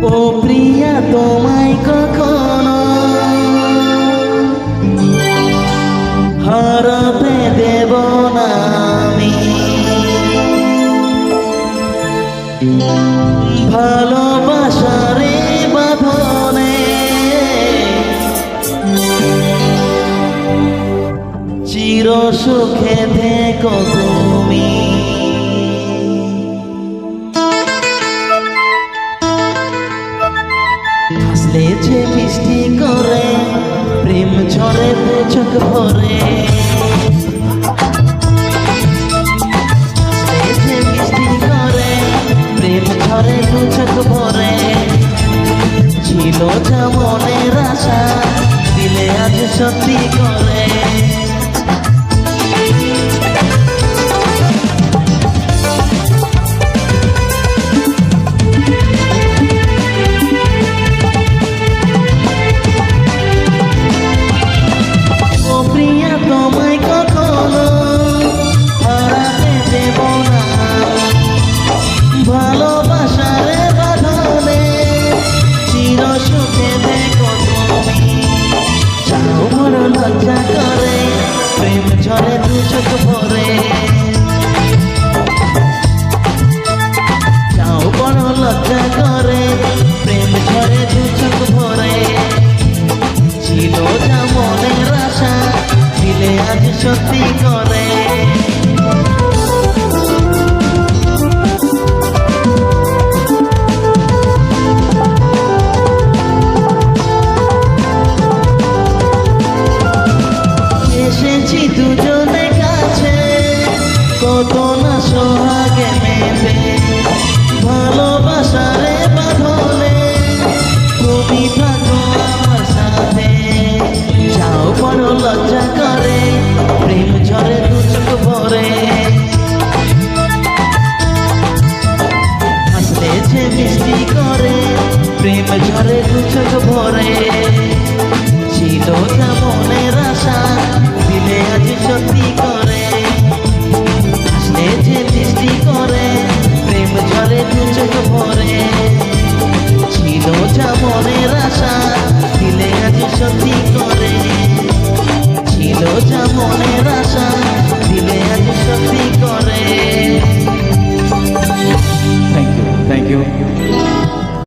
ও প্রিয়া তোমায় কখনো হারাতে দেব না আমি। ভালোবাসারে বাঁধনে চির সুখে থেকো তুমি। হাসলে যে মিষ্টি করে প্রেম ঝরে দু চোখ ভরে। হাসলে যে মিষ্টি করে প্রেম ঝরে দু চোখ ভরে। ছিল যা মনের আশা দিলে আজ সত্যি করে। তোমায় কখনো হারাতে দেব না। ভালোবাসারে বাঁধনে চির সুখে দেখো তুমি। চাও বড় লজ্জা করে প্রেম ঝরে দু চোখ ভরে। চাও বড় লজ্জা